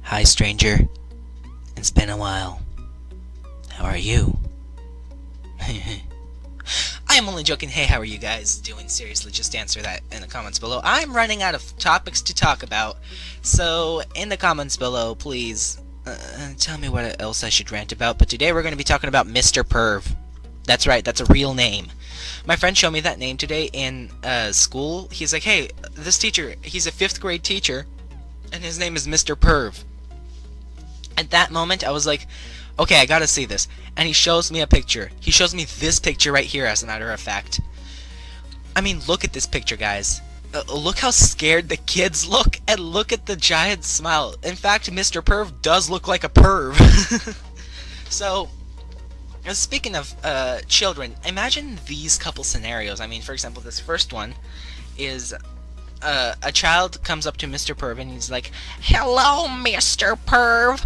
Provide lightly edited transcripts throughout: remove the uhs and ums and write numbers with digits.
Hi, stranger. It's been a while. How are you? I am only joking. Hey, how are you guys doing? Seriously, just answer that in the comments below. I'm running out of topics to talk about, so in the comments below, please tell me what else I should rant about. But today we're going to be talking about Mr. Perv. That's right, that's a real name. My friend showed me that name today in school. He's like, hey, this teacher, he's a 5th grade teacher, and his name is Mr. Perv. At that moment, I was like, okay, I gotta see this. And he shows me a picture. He shows me this picture right here, as a matter of fact. I mean, look at this picture, guys. Look how scared the kids look, and look at the giant smile. In fact, Mr. Perv does look like a perv. So, speaking of children, imagine these couple scenarios. I mean, for example, this first one is a child comes up to Mr. Perv and he's like, "Hello, Mr. Perv.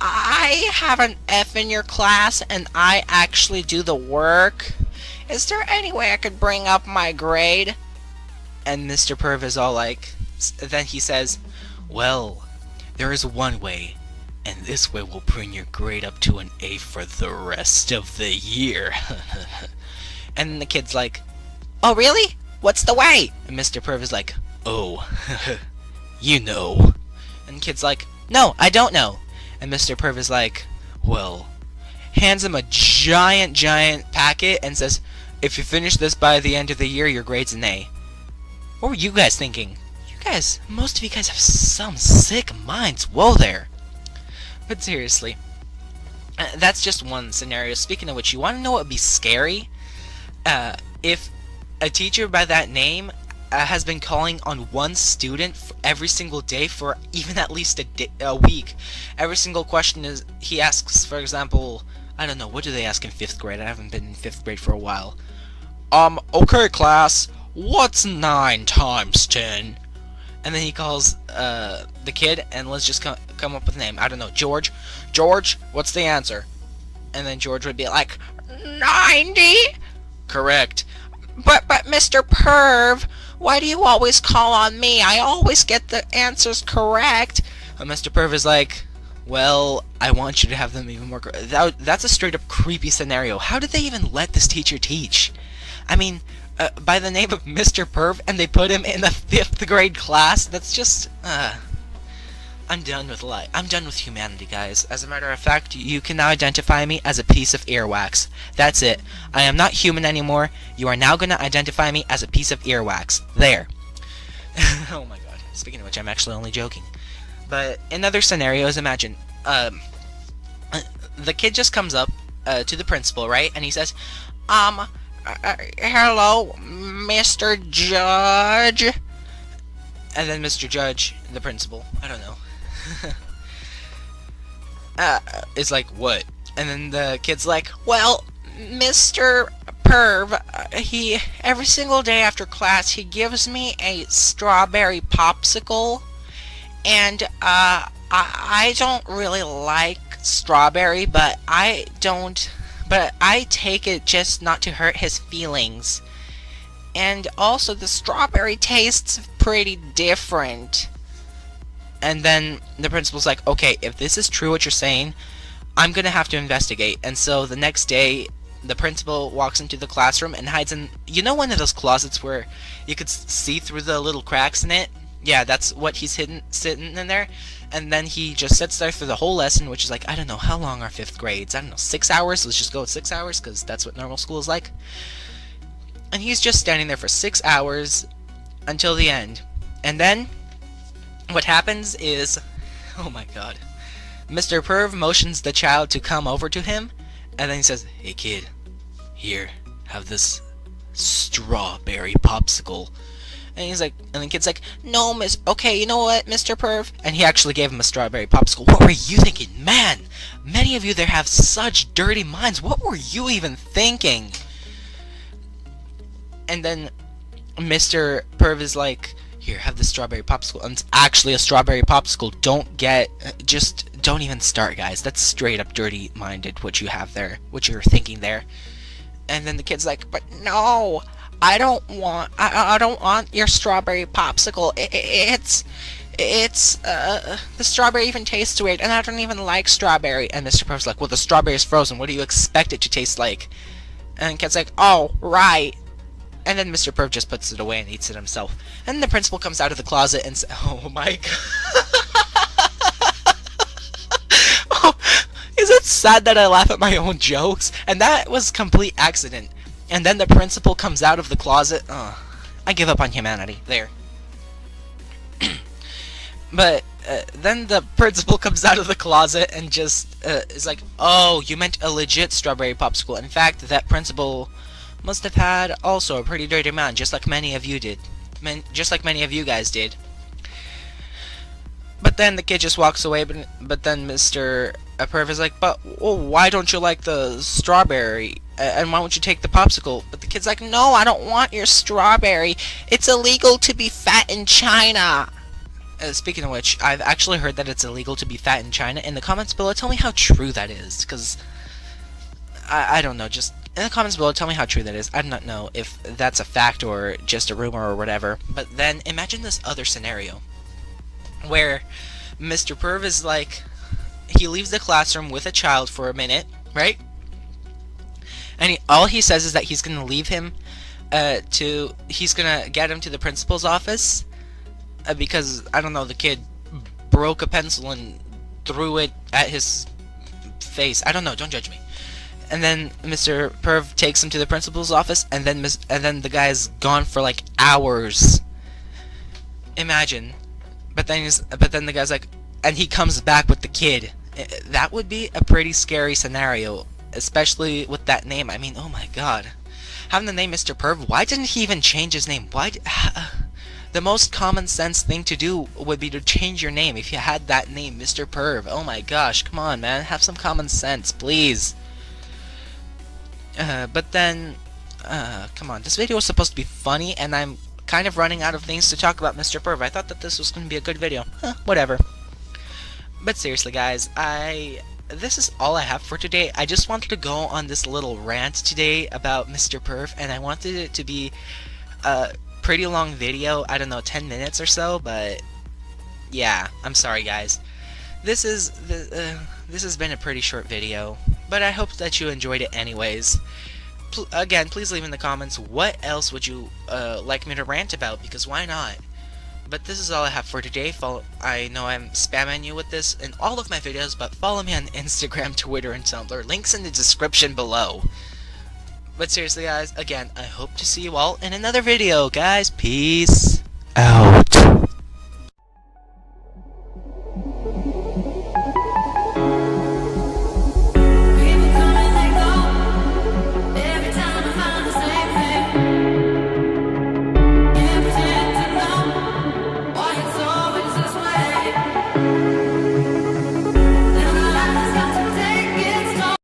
I have an F in your class and I actually do the work. Is there any way I could bring up my grade?" And Mr. Perv is all like, then he says, "Well, there is one way, and this way will bring your grade up to an A for the rest of the year." And the kid's like, "Oh, really? What's the way?" And Mr. Perv is like, "Oh, you know." And the kid's like, "No, I don't know." And Mr. Perv is like, "Well," hands him a giant packet and says, "If you finish this by the end of the year, your grade's an A." What were you guys thinking? Most of you guys have some sick minds. Whoa there. But seriously, that's just one scenario. Speaking of which, you want to know what would be scary? If a teacher by that name has been calling on one student every single day for even at least a week. Every single question is he asks, for example, I don't know, what do they ask in 5th grade? I haven't been in 5th grade for a while. Okay, class, what's 9 times 10? And then he calls the kid, and let's just come up with a name. I don't know, George. George, what's the answer? And then George would be like, 90? Correct. But Mr. Perv, why do you always call on me? I always get the answers correct. And Mr. Perv is like, well, I want you to have them even more that's a straight up creepy scenario. How did they even let this teacher teach? I mean, by the name of Mr. Perv, and they put him in the 5th grade class? That's just, I'm done with life. I'm done with humanity, guys. As a matter of fact, you can now identify me as a piece of earwax. That's it. I am not human anymore. You are now gonna identify me as a piece of earwax. There. Oh my god. Speaking of which, I'm actually only joking. But in other scenarios, imagine, the kid just comes up to the principal, right? And he says, hello, Mr. Judge. And then Mr. Judge, the principal, I don't know, is like, what? And then the kid's like, well, Mr. Perv, he, every single day after class, he gives me a strawberry popsicle, and, I don't really like strawberry, but I take it just not to hurt his feelings. And also, the strawberry tastes pretty different. And then the principal's like, okay, if this is true what you're saying, I'm gonna have to investigate. And so the next day, the principal walks into the classroom and hides in, you know, one of those closets where you could see through the little cracks in it? Yeah, that's what he's sitting in there. And then he just sits there through the whole lesson, which is like, I don't know, how long are 5th grades? I don't know, 6 hours? Let's just go with 6 hours, because that's what normal school is like. And he's just standing there for 6 hours until the end. And then, what happens is, oh my god, Mr. Perv motions the child to come over to him, and then he says, hey kid, here, have this strawberry popsicle. And he's like, and the kid's like, no, okay, you know what, Mr. Perv? And he actually gave him a strawberry popsicle. What were you thinking? Man, many of you there have such dirty minds. What were you even thinking? And then Mr. Perv is like, here, have the strawberry popsicle. And it's actually a strawberry popsicle. Don't even start, guys. That's straight up dirty-minded, what you have there, what you're thinking there. And then the kid's like, but no, I don't want your strawberry popsicle. It's, the strawberry even tastes weird, and I don't even like strawberry. And Mr. Perv's like, well, the strawberry is frozen. What do you expect it to taste like? And the kid's like, oh, right. And then Mr. Perv just puts it away and eats it himself. And the principal comes out of the closet and says, oh my god. Oh, is it sad that I laugh at my own jokes? And that was complete accident. And then the principal comes out of the closet. I give up on humanity. There. But then the principal comes out of the closet and just is like, oh, you meant a legit strawberry popsicle. In fact, that principal must have had also a pretty dirty mind, just like many of you did. Just like many of you guys did. But then the kid just walks away, but then Mr. Perv is like, but why don't you like the strawberry? And why don't you take the popsicle? But the kid's like, no, I don't want your strawberry. It's illegal to be fat in China. Speaking of which, I've actually heard that it's illegal to be fat in China. In the comments below, tell me how true that is, because I don't know, just in the comments below, tell me how true that is. I do not know if that's a fact or just a rumor or whatever. But then, imagine this other scenario, where Mr. Perv is like, he leaves the classroom with a child for a minute, right? And all he says is that he's gonna leave him, he's gonna get him to the principal's office, because, I don't know, the kid broke a pencil and threw it at his face. I don't know, don't judge me. And then Mr. Perv takes him to the principal's office, and then the guy's gone for like hours. Imagine. But then the guy's like, and he comes back with the kid. That would be a pretty scary scenario, especially with that name. I mean, oh my god. Having the name Mr. Perv, why didn't he even change his name? The most common sense thing to do would be to change your name if you had that name, Mr. Perv. Oh my gosh, come on, man. Have some common sense, please. But then, come on. This video was supposed to be funny, and I'm kind of running out of things to talk about Mr. Perv. I thought that this was going to be a good video. Whatever. But seriously, guys, this is all I have for today. I just wanted to go on this little rant today about Mr. Perv, and I wanted it to be pretty long video, I don't know, 10 minutes or so, but yeah, I'm sorry guys. This has been a pretty short video, but I hope that you enjoyed it anyways. Again, please leave in the comments what else would you like me to rant about, because why not? But this is all I have for today. I know I'm spamming you with this in all of my videos, but follow me on Instagram, Twitter, and Tumblr. Links in the description below. But seriously guys, again, I hope to see you all in another video, guys. Peace out. Why it's always this way?